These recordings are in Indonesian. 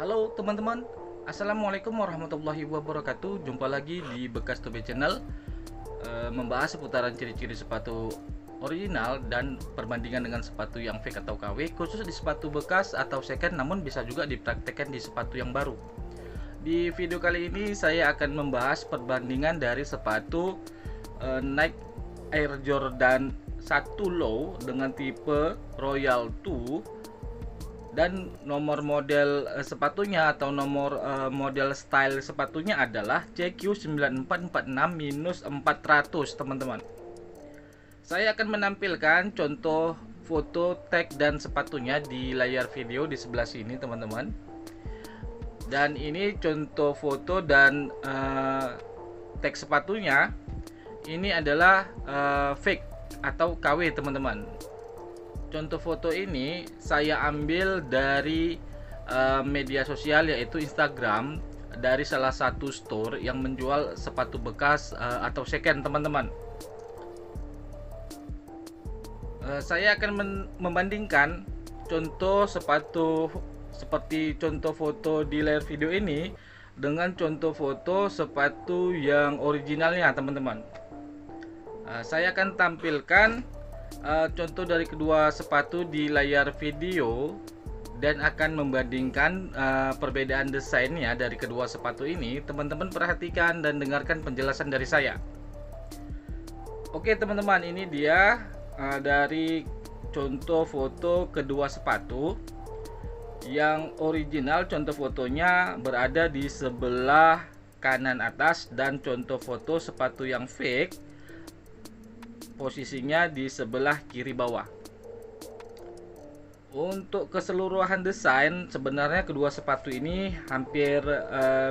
Halo teman-teman, Assalamualaikum warahmatullahi wabarakatuh. Jumpa lagi di Bekas Tobe Channel, membahas seputaran ciri-ciri sepatu original dan perbandingan dengan sepatu yang fake atau KW, khusus di sepatu bekas atau second, namun bisa juga dipraktekkan di sepatu yang baru. Di video kali ini saya akan membahas perbandingan dari sepatu Nike Air Jordan 1 Low dengan tipe Royal 2 dan nomor model sepatunya atau nomor model style sepatunya adalah CQ9446-400, teman-teman. Saya akan menampilkan contoh foto tag dan sepatunya di layar video di sebelah sini, teman-teman. Dan ini contoh foto dan tag sepatunya. Ini adalah fake atau KW, teman-teman. Contoh foto ini saya ambil dari media sosial, yaitu Instagram, dari salah satu store yang menjual sepatu bekas atau second, teman-teman. Saya akan membandingkan contoh sepatu seperti contoh foto di layar video ini dengan contoh foto sepatu yang originalnya, teman-teman. Saya akan tampilkan contoh dari kedua sepatu di layar video dan akan membandingkan perbedaan desainnya dari kedua sepatu ini. Teman-teman perhatikan dan dengarkan penjelasan dari saya. Oke teman-teman, ini dia dari contoh foto kedua sepatu. Yang original contoh fotonya berada di sebelah kanan atas, dan contoh foto sepatu yang fake posisinya di sebelah kiri bawah. Untuk keseluruhan desain, sebenarnya kedua sepatu ini hampir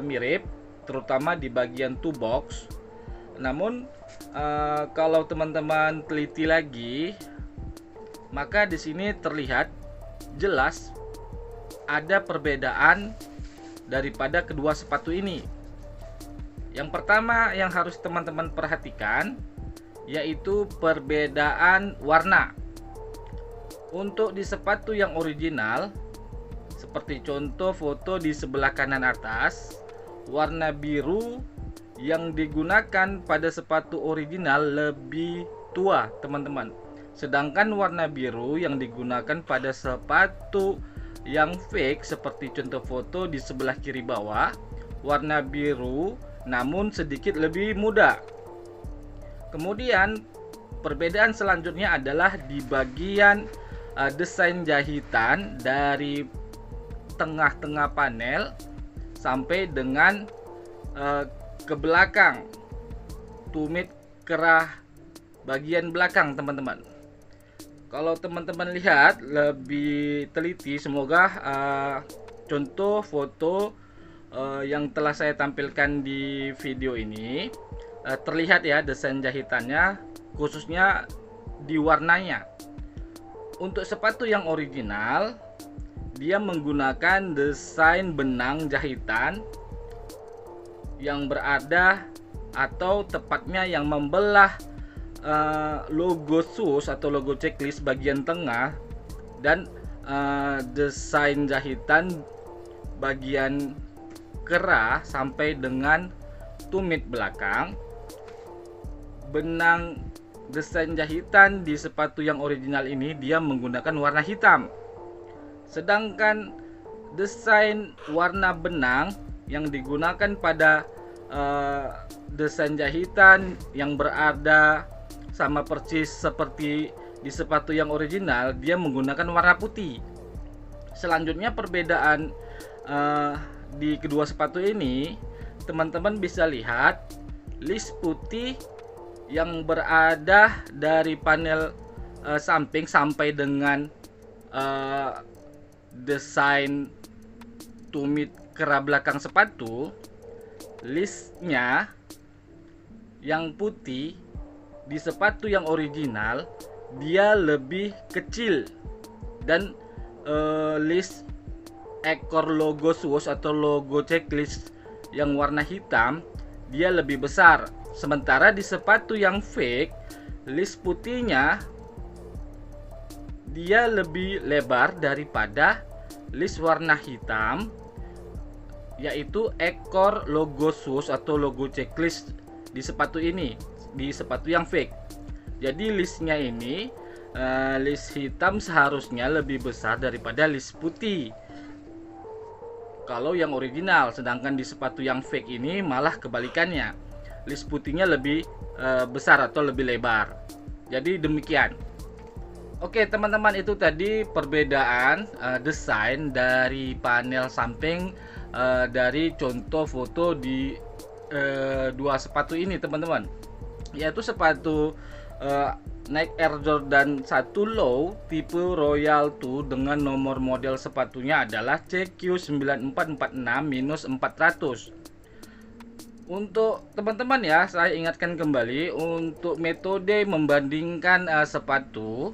mirip, terutama di bagian toe box. Namun kalau teman-teman teliti lagi, maka di sini terlihat jelas ada perbedaan daripada kedua sepatu ini. Yang pertama yang harus teman-teman perhatikan yaitu perbedaan warna. Untuk di sepatu yang original, seperti contoh foto di sebelah kanan atas, warna biru yang digunakan pada sepatu original lebih tua, teman-teman. Sedangkan warna biru yang digunakan pada sepatu yang fake seperti contoh foto di sebelah kiri bawah, warna biru namun sedikit lebih muda. Kemudian perbedaan selanjutnya adalah di bagian desain jahitan dari tengah-tengah panel sampai dengan ke belakang tumit kerah bagian belakang, teman-teman. Kalau teman-teman lihat lebih teliti, semoga contoh foto yang telah saya tampilkan di video ini terlihat ya desain jahitannya, khususnya di warnanya. Untuk sepatu yang original, dia menggunakan desain benang jahitan yang berada atau tepatnya yang membelah logo shoes atau logo checklist bagian tengah, dan desain jahitan bagian kerah sampai dengan tumit belakang. Benang desain jahitan di sepatu yang original ini dia menggunakan warna hitam, sedangkan desain warna benang yang digunakan pada desain jahitan yang berada sama persis seperti di sepatu yang original, dia menggunakan warna putih. Selanjutnya perbedaan di kedua sepatu ini, teman-teman bisa lihat list putih yang berada dari panel samping sampai dengan desain tumit kerah belakang sepatu. Listnya yang putih di sepatu yang original dia lebih kecil, dan list ekor logo shoes atau logo checklist yang warna hitam dia lebih besar. Sementara di sepatu yang fake, list putihnya dia lebih lebar daripada list warna hitam, yaitu ekor logo SWOOSH atau logo checklist di sepatu ini, di sepatu yang fake. Jadi listnya ini list hitam seharusnya lebih besar daripada list putih kalau yang original, sedangkan di sepatu yang fake ini malah kebalikannya, list putihnya lebih besar atau lebih lebar. Jadi demikian. Oke teman-teman, itu tadi perbedaan desain dari panel samping dari contoh foto di dua sepatu ini teman-teman, yaitu sepatu Nike Air Jordan 1 Low tipe Royal 2 dengan nomor model sepatunya adalah CQ9446-400. Untuk teman-teman ya, saya ingatkan kembali untuk metode membandingkan sepatu,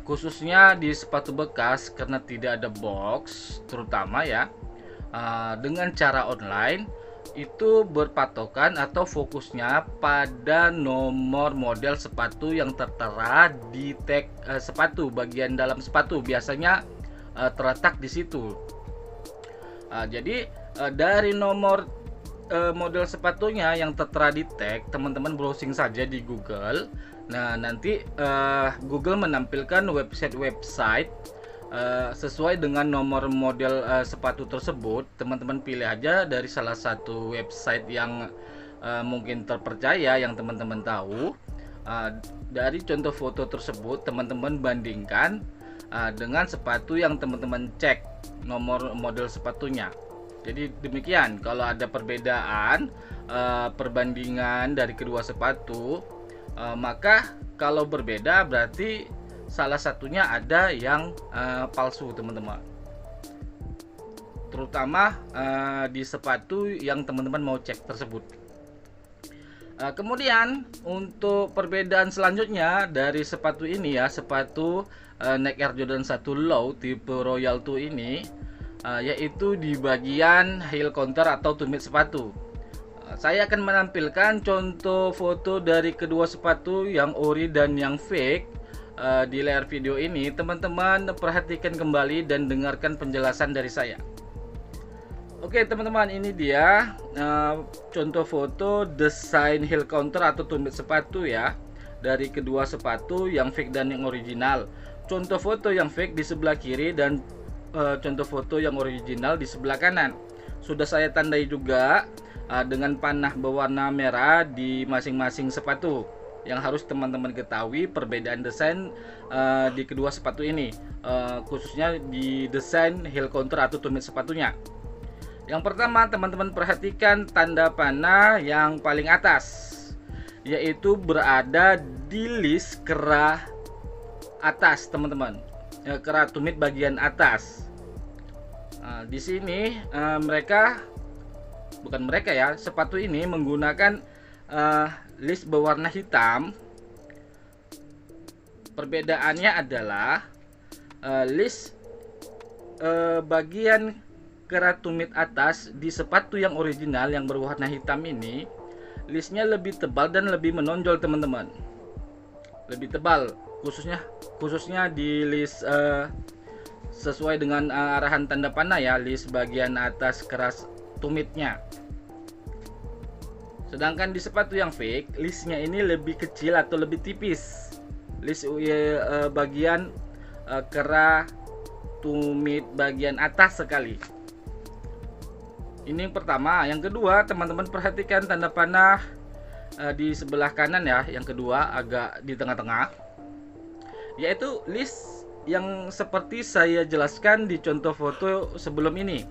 khususnya di sepatu bekas karena tidak ada box terutama ya, dengan cara online itu berpatokan atau fokusnya pada nomor model sepatu yang tertera di tag sepatu, bagian dalam sepatu biasanya terletak di situ. Jadi dari nomor model sepatunya yang tertera di tag, teman-teman browsing saja di Google. Nah nanti Google menampilkan website sesuai dengan nomor model sepatu tersebut. Teman-teman pilih aja dari salah satu website yang mungkin terpercaya, yang teman-teman tahu. Dari contoh foto tersebut teman-teman bandingkan dengan sepatu yang teman-teman cek nomor model sepatunya. Jadi demikian, kalau ada perbedaan perbandingan dari kedua sepatu, maka kalau berbeda berarti salah satunya ada yang palsu teman-teman, terutama di sepatu yang teman-teman mau cek tersebut. Kemudian untuk perbedaan selanjutnya dari sepatu ini ya, sepatu Nike Air Jordan 1 Low tipe Royal 2 ini, yaitu di bagian heel counter atau tumit sepatu. Saya akan menampilkan contoh foto dari kedua sepatu yang ori dan yang fake di layar video ini. Teman-teman perhatikan kembali dan dengarkan penjelasan dari saya. Oke teman-teman, ini dia contoh foto desain heel counter atau tumit sepatu ya, dari kedua sepatu yang fake dan yang original. Contoh foto yang fake di sebelah kiri dan contoh foto yang original di sebelah kanan. Sudah saya tandai juga dengan panah berwarna merah di masing-masing sepatu. Yang harus teman-teman ketahui perbedaan desain di kedua sepatu ini, khususnya di desain heel counter atau tumit sepatunya. Yang pertama, teman-teman perhatikan tanda panah yang paling atas, yaitu berada di list kera atas teman-teman, kera tumit bagian atas. Di sini sepatu ini menggunakan list berwarna hitam. Perbedaannya adalah list bagian kera tumit atas di sepatu yang original yang berwarna hitam ini, listnya lebih tebal dan lebih menonjol teman-teman, lebih tebal, khususnya di list sesuai dengan arahan tanda panah ya, list bagian atas keras tumitnya. Sedangkan di sepatu yang fake, listnya ini lebih kecil atau lebih tipis, list bagian kera tumit bagian atas sekali. Ini yang pertama. Yang kedua, teman-teman perhatikan tanda panah di sebelah kanan ya, yang kedua agak di tengah-tengah, yaitu list yang seperti saya jelaskan di contoh foto sebelum ini.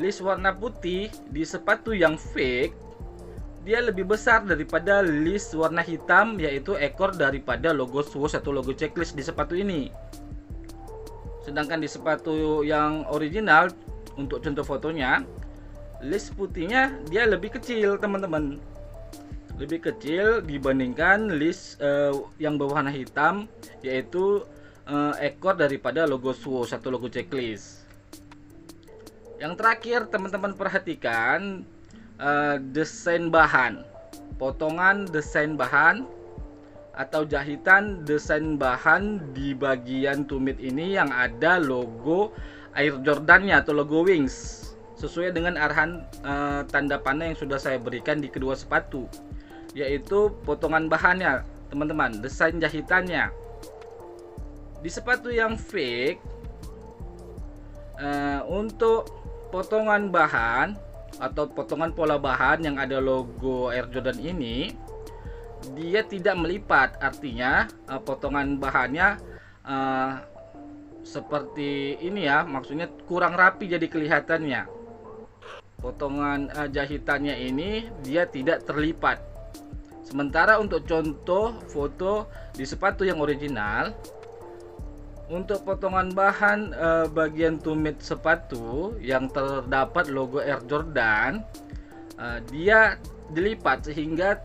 List warna putih di sepatu yang fake, dia lebih besar daripada list warna hitam, yaitu ekor daripada logo SWOOSH atau logo checklist di sepatu ini. Sedangkan di sepatu yang original, untuk contoh fotonya, list putihnya dia lebih kecil teman-teman, lebih kecil dibandingkan list yang berwarna hitam, yaitu ekor daripada logo SWOOSH atau logo checklist. Yang terakhir, teman-teman perhatikan desain bahan, potongan desain bahan atau jahitan desain bahan di bagian tumit ini yang ada logo Air Jordan-nya atau logo Wings sesuai dengan arahan tanda panah yang sudah saya berikan di kedua sepatu, yaitu potongan bahannya teman-teman, desain jahitannya. Di sepatu yang fake, untuk potongan bahan atau potongan pola bahan yang ada logo Air Jordan ini, dia tidak melipat, artinya potongan bahannya seperti ini ya, maksudnya kurang rapi jadi kelihatannya. Potongan jahitannya ini dia tidak terlipat. Sementara untuk contoh foto di sepatu yang original, untuk potongan bahan bagian tumit sepatu yang terdapat logo Air Jordan, dia dilipat sehingga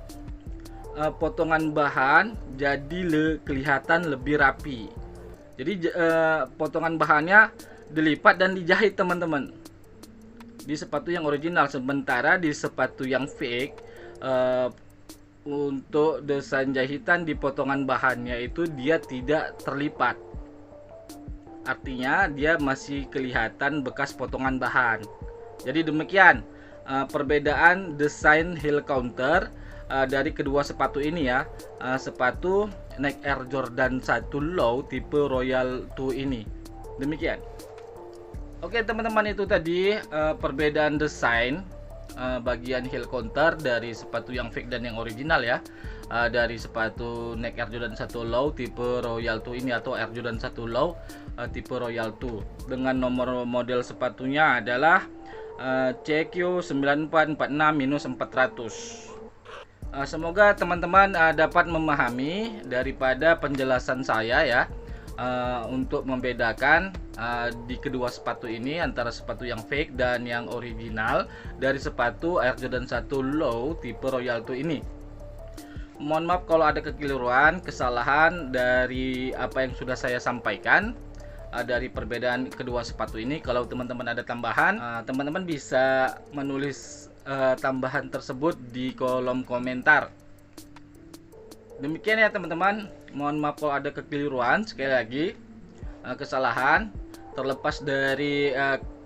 potongan bahan jadi kelihatan lebih rapi. Jadi potongan bahannya dilipat dan dijahit teman-teman di sepatu yang original. Sementara di sepatu yang fake, untuk desain jahitan di potongan bahannya itu dia tidak terlipat, artinya dia masih kelihatan bekas potongan bahan. Jadi demikian perbedaan desain heel counter dari kedua sepatu ini ya, sepatu Nike Air Jordan 1 Low tipe Royal 2 ini. Demikian. Oke teman-teman, itu tadi perbedaan desain bagian heel counter dari sepatu yang fake dan yang original ya, dari sepatu Nike Air Jordan 1 Low tipe Royal 2 ini atau Air Jordan 1 Low tipe Royal 2 dengan nomor model sepatunya adalah CQ9446-400. Semoga teman-teman dapat memahami daripada penjelasan saya ya, untuk membedakan di kedua sepatu ini antara sepatu yang fake dan yang original dari sepatu Air Jordan 1 Low tipe Royal 2 ini. Mohon maaf kalau ada kekeliruan, kesalahan dari apa yang sudah saya sampaikan dari perbedaan kedua sepatu ini. Kalau teman-teman ada tambahan, teman-teman bisa menulis tambahan tersebut di kolom komentar. Demikian ya teman-teman, mohon maaf kalau ada kekeliruan, sekali lagi kesalahan, terlepas dari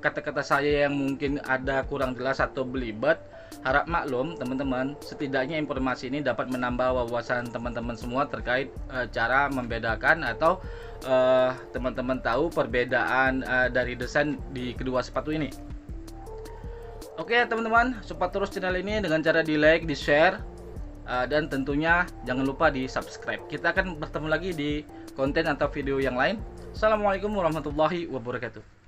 kata-kata saya yang mungkin ada kurang jelas atau belibet. Harap maklum teman-teman, setidaknya informasi ini dapat menambah wawasan teman-teman semua terkait cara membedakan atau teman-teman tahu perbedaan dari desain di kedua sepatu ini. Oke teman-teman, support terus channel ini dengan cara di like, di share, dan tentunya jangan lupa di subscribe. Kita akan bertemu lagi di konten atau video yang lain. Assalamualaikum warahmatullahi wabarakatuh.